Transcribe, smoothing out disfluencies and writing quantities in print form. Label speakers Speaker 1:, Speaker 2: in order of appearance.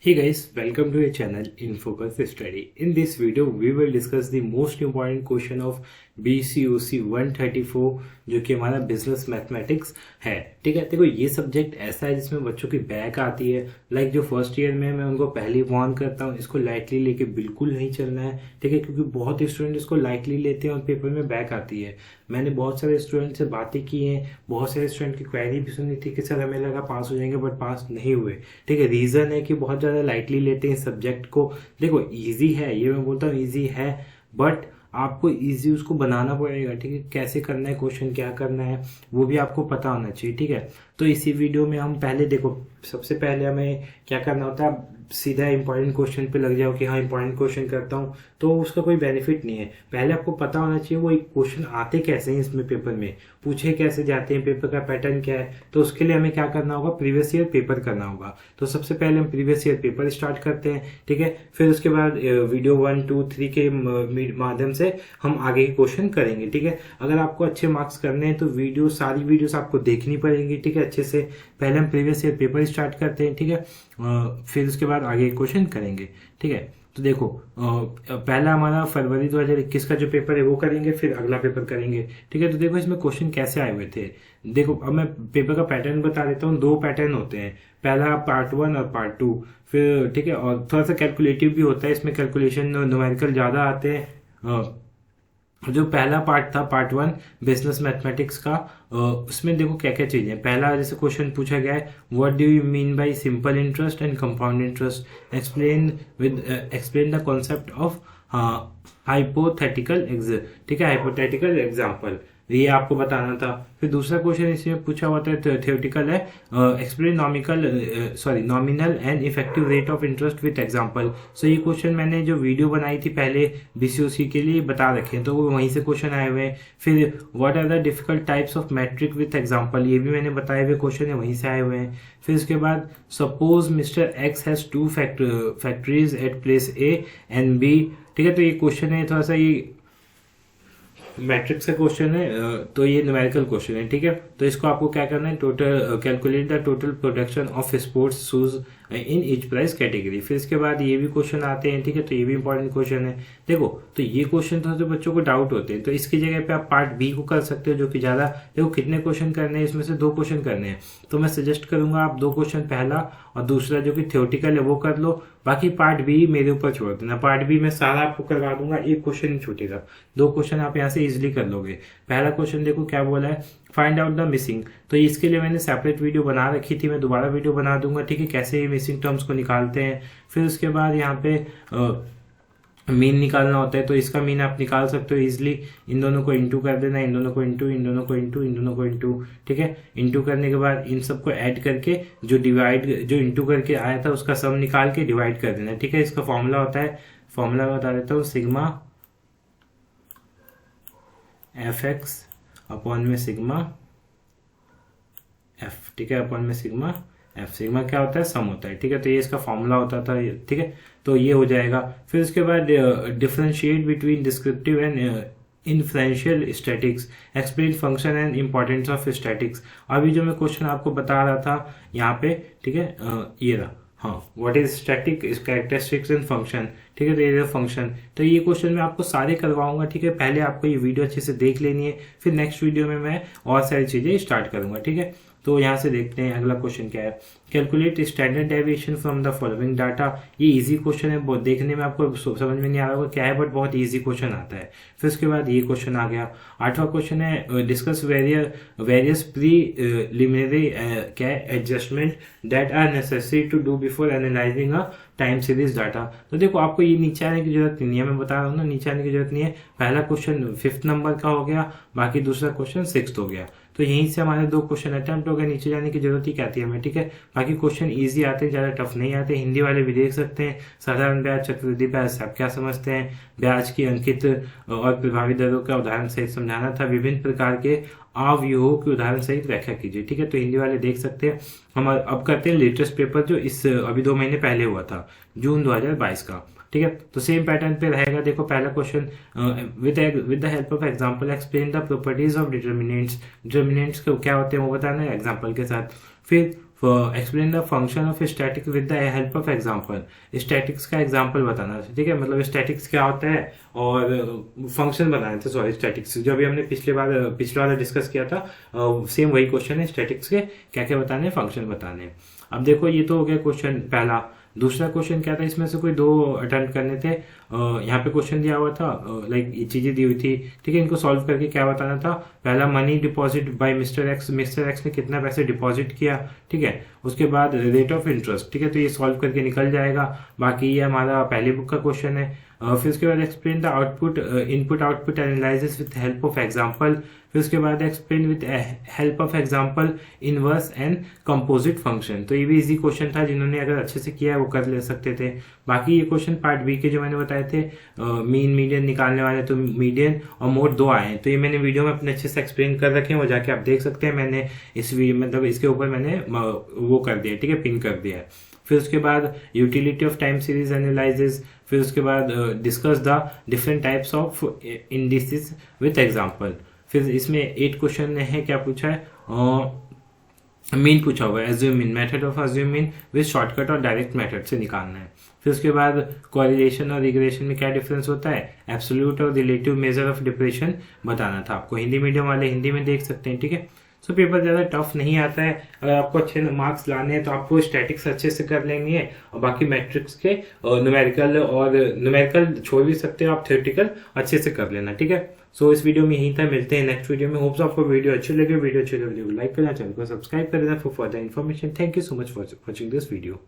Speaker 1: Hey guys, welcome to your channel In Focus Study. In this video, we will discuss the most important question of BCOC 134 जो कि हमारा business mathematics है। ठीक है, देखो ये सब्जेक्ट ऐसा है जिसमें बच्चों की बैक आती है। लाइक जो फर्स्ट ईयर में मैं उनको पहले वार्न करता हूँ, इसको लाइटली लेके बिल्कुल नहीं चलना है। ठीक है, क्योंकि बहुत स्टूडेंट इसको लाइटली लेते हैं और पेपर में बैक आती है। मैंने बहुत सारे स्टूडेंट से बातें की हैं, बहुत सारे स्टूडेंट की क्वेरी भी सुनी थी कि सर हमें लगा पास हो जाएंगे बट पास नहीं हुए। ठीक है, रीजन है कि बहुत ज्यादा लाइटली लेते हैं इस सब्जेक्ट को। देखो इजी है, ये मैं बोलता हूँ इजी है, बट आपको इजी उसको बनाना पड़ेगा। ठीक है, कैसे करना है, क्वेश्चन क्या करना है वो भी आपको पता होना चाहिए। ठीक है, तो इसी वीडियो में हम पहले देखो, सबसे पहले हमें क्या करना होता है, सीधा इंपॉर्टेंट क्वेश्चन पे लग जाओ कि हाँ इंपॉर्टेंट क्वेश्चन करता हूँ, तो उसका कोई बेनिफिट नहीं है। पहले आपको पता होना चाहिए वो एक क्वेश्चन आते कैसे हैं, इसमें पेपर में पूछे कैसे जाते हैं, पेपर का पैटर्न क्या है। तो उसके लिए हमें क्या करना होगा, प्रीवियस ईयर पेपर करना होगा। तो सबसे पहले हम प्रीवियस ईयर पेपर स्टार्ट करते हैं। ठीक है, फिर उसके बाद वीडियो 1, 2, 3 के माध्यम से हम आगे के क्वेश्चन करेंगे। ठीक है, अगर आपको अच्छे मार्क्स करने हैं तो सारी वीडियोस आपको देखनी पड़ेंगी। ठीक है, अच्छे से पहले हम प्रीवियस ईयर पेपर स्टार्ट करते हैं। ठीक है, फिर उसके बाद आगे क्वेश्चन करेंगे। ठीक है, तो देखो पहला हमारा फरवरी 2021 का जो पेपर है वो करेंगे, फिर अगला पेपर करेंगे। ठीक है, तो देखो इसमें क्वेश्चन कैसे आए हुए थे। देखो अब मैं पेपर का पैटर्न बता देता हूँ। 2 पैटर्न होते हैं, पहला पार्ट 1 और पार्ट 2। फिर ठीक है, और थोड़ा सा कैलकुलेटिव भी होता है, इसमें कैलकुलेशन न्यूमेरिकल ज्यादा आते हैं। जो पहला पार्ट था, पार्ट 1 बिजनेस मैथमेटिक्स का, उसमें देखो क्या क्या चीजें। पहला जैसे क्वेश्चन पूछा गया है, what do you mean by simple interest and compound interest, explain the concept of hypothetical ठीक है, हाइपोथेटिकल एग्जाम्पल, ये आपको बताना था। फिर दूसरा क्वेश्चन इसमें पूछा हुआ था, थियोरेटिकल है, explain nominal and effective rate of interest with example. So ये क्वेश्चन मैंने जो वीडियो बनाई थी पहले बीसीओसी के लिए बता रखे हैं, तो वो वहीं से क्वेश्चन आए हुए हैं। फिर what are the difficult types of matrix with example, ये भी मैंने बताए हुए क्वेश्चन है, वहीं से आए हुए हैं। फिर उसके बाद suppose Mister X has 2 factories at place A and B. ठीक है, तो ये क्वेश्चन है, थोड़ा सा ये मैट्रिक्स का क्वेश्चन है, तो ये न्यूमेरिकल क्वेश्चन है। ठीक है, तो इसको आपको क्या करना है, total calculate the total production of sports shoes in each price category. फिर इसके बाद ये भी क्वेश्चन आते हैं। ठीक है, तो ये भी इंपॉर्टेंट क्वेश्चन है। देखो तो ये क्वेश्चन तो बच्चों को डाउट होते हैं, तो इसकी जगह पे आप पार्ट बी को कर सकते हो, जो कि ज्यादा, देखो कितने क्वेश्चन करने हैं, इसमें से 2 क्वेश्चन करने हैं, तो मैं सजेस्ट करूंगा आप 2 क्वेश्चन पहला और दूसरा जो कि थ्योरेटिकल है वो कर लो। बाकी पार्ट बी मेरे ऊपर छोड़ देना, पार्ट बी में सारा आपको करवा दूंगा, एक क्वेश्चन नहीं छूटेगा। 2 क्वेश्चन आप यहाँ से इजिली कर लोगे। पहला क्वेश्चन देखो क्या बोला है, फाइंड आउट द मिसिंग। तो इसके लिए मैंने सेपरेट वीडियो बना रखी थी, मैं दोबारा वीडियो बना दूंगा। ठीक है, कैसे ये मिसिंग टर्म्स को निकालते हैं। फिर उसके बाद यहाँ पे मीन निकालना होता है, तो इसका मीन आप निकाल सकते हो इजिली। इन दोनों को इंटू कर देना, इन दोनों को इंटू, इन दोनों को इंटू, इन दोनों को इंटू। ठीक है, इंटू करने के बाद इन सबको ऐड करके जो इंटू करके आया था उसका सम निकाल के डिवाइड कर देना। ठीक है, इसका फॉर्मूला होता है, फॉर्मूला बता देता हूँ, सिग्मा एफ एक्स अपॉन में सिग्मा एफ। ठीक है, अपॉन में सिग्मा एफ। सिग्मा क्या होता है, सम होता है। ठीक है, तो ये इसका फॉर्मूला होता था। ठीक है, तो ये हो जाएगा। फिर उसके बाद differentiate between descriptive and influential statics, explain function and importance of statics. अभी जो मैं क्वेश्चन आपको बता रहा था यहाँ पे, ठीक है, ये रहा, हाँ, what is static characteristics and function. ठीक है, तो ये फंक्शन, तो ये क्वेश्चन मैं आपको सारे करवाऊंगा। ठीक है, पहले आपको ये वीडियो अच्छे से देख लेनी है, फिर नेक्स्ट वीडियो में मैं और सारी चीजें स्टार्ट करूंगा। ठीक है, तो यहाँ से देखते हैं अगला क्वेश्चन क्या है, calculate standard deviation from the following data. ये इजी क्वेश्चन है, बहुत देखने में आपको समझ में नहीं आ रहा होगा क्या है, बट बहुत इजी क्वेश्चन आता है। फिर उसके बाद ये क्वेश्चन आ गया। 8वां क्वेश्चन है, डिस्कस वेरियस प्रीलिमिनरी क्या adjustment that are necessary to do before analysing a time series data. तो देखो आपको ये नीचे आने की जरूरत नहीं है, मैं बता रहा हूँ ना, नीचे आने की जरूरत नहीं है। पहला क्वेश्चन 5th नंबर का हो गया, बाकी दूसरा क्वेश्चन 6th हो गया, तो यहीं से हमारे 2 क्वेश्चन अटेम्प्ट हो गए। नीचे जाने की जरूरत ही क्या थी हमें। ठीक है, बाकी क्वेश्चन इजी आते हैं, ज्यादा टफ नहीं आते। हिंदी वाले भी देख सकते हैं, साधारण ब्याज, चक्रवृद्धि ब्याज, आप क्या समझते हैं, ब्याज की अंकित और प्रभावी दरों का उदाहरण सहित समझाना था, विभिन्न प्रकार के अवयवों के उदाहरण सहित व्याख्या कीजिए। ठीक है, तो हिंदी वाले देख सकते हैं। हम अब करते हैं लेटेस्ट पेपर, जो इस अभी 2 महीने पहले हुआ था, जून 2022 का। ठीक है, तो सेम पैटर्न पे रहेगा। देखो पहला question, with the help of example explain the properties of determinants. Determinants क्या होते हैं वो बताना है एग्जांपल के साथ। फिर explain the function of static with the help of example. Statics का एग्जांपल बताना, ठीक है, मतलब स्टैटिक्स क्या होता है और फंक्शन बनाए थे, सॉरी स्टैटिक्स जो अभी हमने पिछले बार डिस्कस किया था, सेम वही क्वेश्चन है, स्टैटिक्स के क्या क्या बताने, फंक्शन बताने। अब देखो ये तो हो गया क्वेश्चन पहला। दूसरा क्वेश्चन क्या था, इसमें से कोई 2 अटेम्प्ट करने थे। यहाँ पे क्वेश्चन दिया हुआ था, लाइक ये चीजें दी हुई थी, ठीक है, इनको सॉल्व करके क्या बताना था। पहला money deposit by Mister X ने कितना पैसे डिपॉजिट किया, ठीक है, उसके बाद रेट ऑफ इंटरेस्ट, ठीक है, तो ये सॉल्व करके निकल जाएगा। बाकी ये हमारा पहली बुक का क्वेश्चन है। फिर उसके बाद explain the output input output analysis with help of example. फिर उसके बाद explain with help of example inverse and composite function. तो ये भी इजी क्वेश्चन था, जिन्होंने अगर अच्छे से किया है वो कर ले सकते थे। बाकी ये क्वेश्चन पार्ट बी के जो मैंने बताए थे, मीन मीडियन निकालने वाले, तो मीडियन और मोड 2 आए हैं, तो ये मैंने वीडियो में अपने अच्छे से एक्सप्लेन कर रखे हैं, वो जाके आप देख सकते हैं। मैंने इस वीडियो मतलब इसके ऊपर मैंने वो कर दिया, ठीक है, पिन कर दिया है। फिर उसके बाद utility of time series analysis. फिर उसके बाद discuss the different types of indices with example. फिर इसमें 8 क्वेश्चन है, क्या पूछा है, मीन पूछा हुआ है, assume mean, method of assume mean with shortcut और डायरेक्ट मेथड से निकालना है। फिर उसके बाद कोरिलेशन और रिग्रेशन में क्या डिफरेंस होता है, एब्सोल्यूट और रिलेटिव मेजर ऑफ डिप्रेशन बताना था आपको। हिंदी मीडियम वाले हिंदी में देख सकते हैं, ठीक है। सो पेपर ज़्यादा टफ नहीं आता है। अगर आपको अच्छे मार्क्स लाने हैं तो आपको स्टैटिक्स अच्छे से कर लेंगे, और बाकी मैट्रिक्स के न्यूमेरिकल छोड़ भी सकते हो आप, थ्योरेटिकल अच्छे से कर लेना, ठीक है। सो इस वीडियो में यहीं तक, मिलते हैं नेक्स्ट वीडियो में। होप्स आपको वीडियो अच्छी लगे, वीडियो अच्छी लगे लाइक करना, चैनल को सब्सक्राइब कर देना for further information. Thank you so much for watching this video.